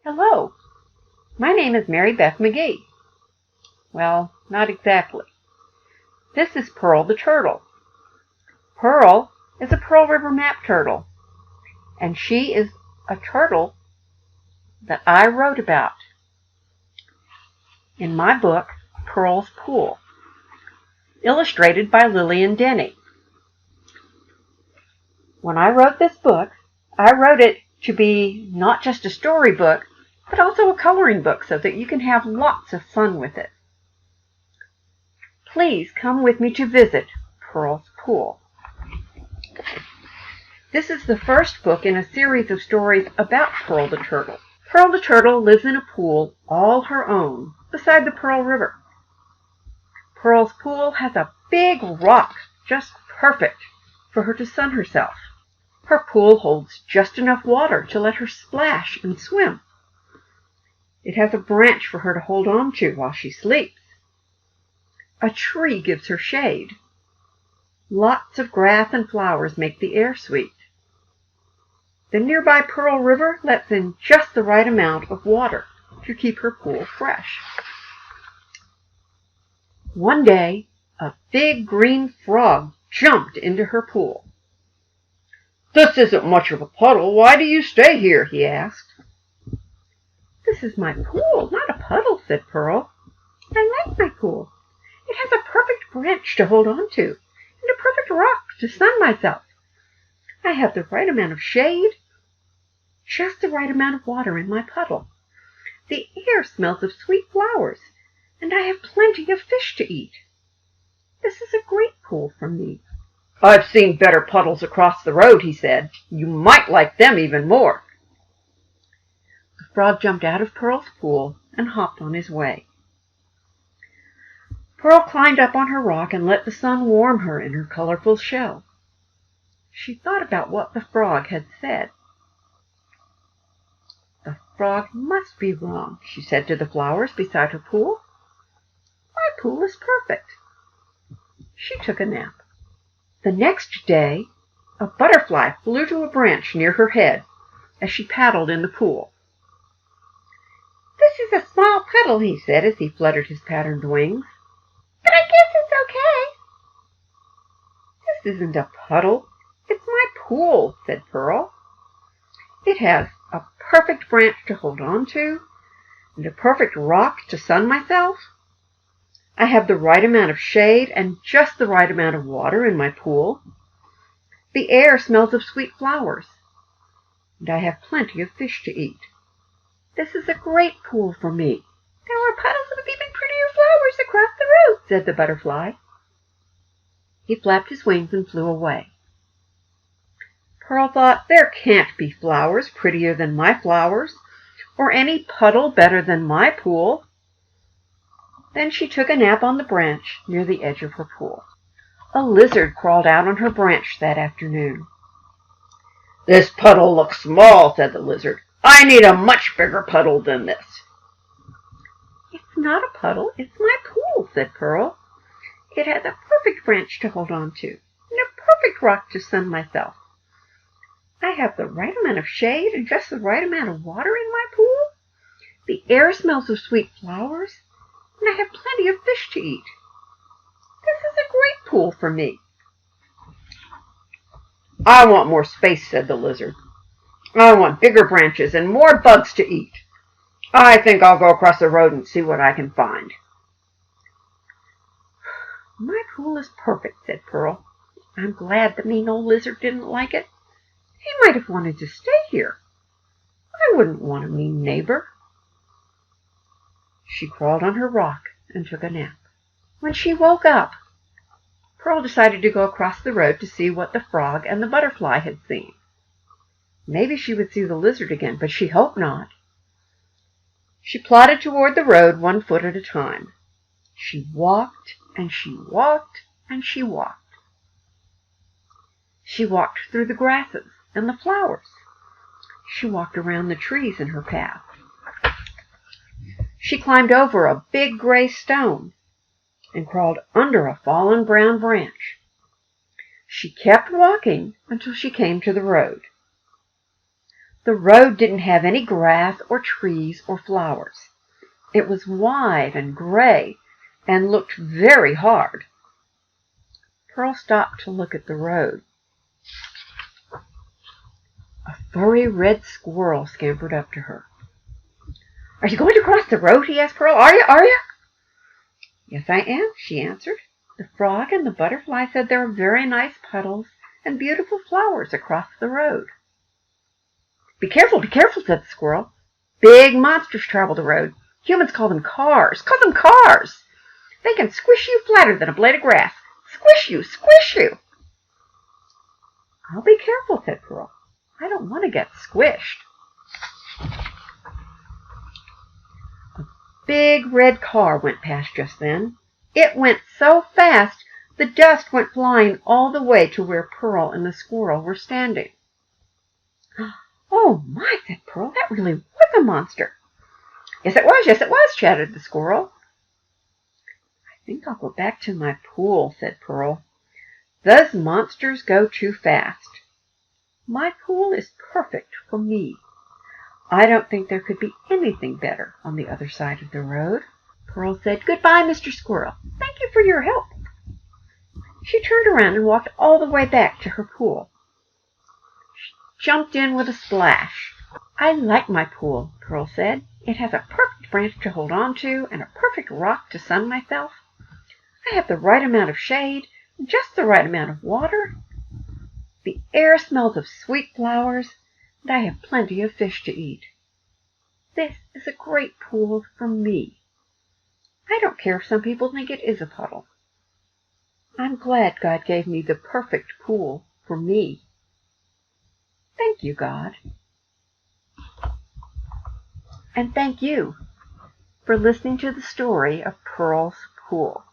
Hello, my name is Mary Beth Magee. Well, not exactly. This is Pearl the turtle. Pearl is a Pearl River map turtle, and she is a turtle that I wrote about in my book, Pearl's Pool, illustrated by Lillian Denny. When I wrote this book, I wrote it to be not just a storybook, but also a coloring book so that you can have lots of fun with it. Please come with me to visit Pearl's Pool. This is the first book in a series of stories about Pearl the turtle. Pearl the turtle lives in a pool all her own beside the Pearl River. Pearl's pool has a big rock just perfect for her to sun herself. Her pool holds just enough water to let her splash and swim. It has a branch for her to hold on to while she sleeps. A tree gives her shade. Lots of grass and flowers make the air sweet. The nearby Pearl River lets in just the right amount of water to keep her pool fresh. One day, a big green frog jumped into her pool. "This isn't much of a puddle. Why do you stay here?" he asked. "This is my pool, not a puddle," said Pearl. "I like my pool. It has a perfect branch to hold on to, and a perfect rock to sun myself. I have the right amount of shade, just the right amount of water in my puddle. The air smells of sweet flowers, and I have plenty of fish to eat. This is a great pool for me." "I've seen better puddles across the road," he said. "You might like them even more." The frog jumped out of Pearl's pool and hopped on his way. Pearl climbed up on her rock and let the sun warm her in her colorful shell. She thought about what the frog had said. "The frog must be wrong," she said to the flowers beside her pool. "My pool is perfect." She took a nap. The next day, a butterfly flew to a branch near her head as she paddled in the pool. "This is a small puddle," he said as he fluttered his patterned wings. "But I guess it's okay." "This isn't a puddle. It's my pool," said Pearl. "It has a perfect branch to hold on to, and a perfect rock to sun myself. I have the right amount of shade and just the right amount of water in my pool. The air smells of sweet flowers, and I have plenty of fish to eat. This is a great pool for me." "There are puddles with even prettier flowers across the road," said the butterfly. He flapped his wings and flew away. Pearl thought, "There can't be flowers prettier than my flowers, or any puddle better than my pool." Then she took a nap on the branch near the edge of her pool. A lizard crawled out on her branch that afternoon. "This puddle looks small," said the lizard. "I need a much bigger puddle than this." "It's not a puddle, it's my pool," said Pearl. "It has a perfect branch to hold on to, and a perfect rock to sun myself. I have the right amount of shade and just the right amount of water in my pool. The air smells of sweet flowers, and I have plenty of fish to eat. This is a great pool for me." "I want more space," said the lizard. "I want bigger branches and more bugs to eat. I think I'll go across the road and see what I can find." "My pool is perfect," said Pearl. "I'm glad the mean old lizard didn't like it. He might have wanted to stay here. I wouldn't want a mean neighbor." She crawled on her rock and took a nap. When she woke up, Pearl decided to go across the road to see what the frog and the butterfly had seen. Maybe she would see the lizard again, but she hoped not. She plodded toward the road 1 foot at a time. She walked and she walked and she walked. She walked through the grasses and the flowers. She walked around the trees in her path. She climbed over a big gray stone and crawled under a fallen brown branch. She kept walking until she came to the road. The road didn't have any grass or trees or flowers. It was wide and gray and looked very hard. Pearl stopped to look at the road. A furry red squirrel scampered up to her. "Are you going to cross the road?" he asked Pearl. Are you? "Yes, I am," she answered. "The frog and the butterfly said there are very nice puddles and beautiful flowers across the road." Be careful," said the squirrel. "Big monsters travel the road. Humans call them cars. Call them cars. They can squish you flatter than a blade of grass. Squish you, squish you." "I'll be careful," said Pearl. "I don't want to get squished." A big red car went past just then. It went so fast the dust went flying all the way to where Pearl and the squirrel were standing. "Oh, my," said Pearl, "that really was a monster." Yes, it was, chattered the squirrel. "I think I'll go back to my pool," said Pearl. "Those monsters go too fast. My pool is perfect for me. I don't think there could be anything better on the other side of the road." Pearl said, "Goodbye, Mr. Squirrel. Thank you for your help." She turned around and walked all the way back to her pool. She jumped in with a splash. "I like my pool," Pearl said. "It has a perfect branch to hold on to and a perfect rock to sun myself. I have the right amount of shade, just the right amount of water. The air smells of sweet flowers, and I have plenty of fish to eat. This is a great pool for me. I don't care if some people think it is a puddle. I'm glad God gave me the perfect pool for me. Thank you, God. And thank you for listening to the story of Pearl's Pool.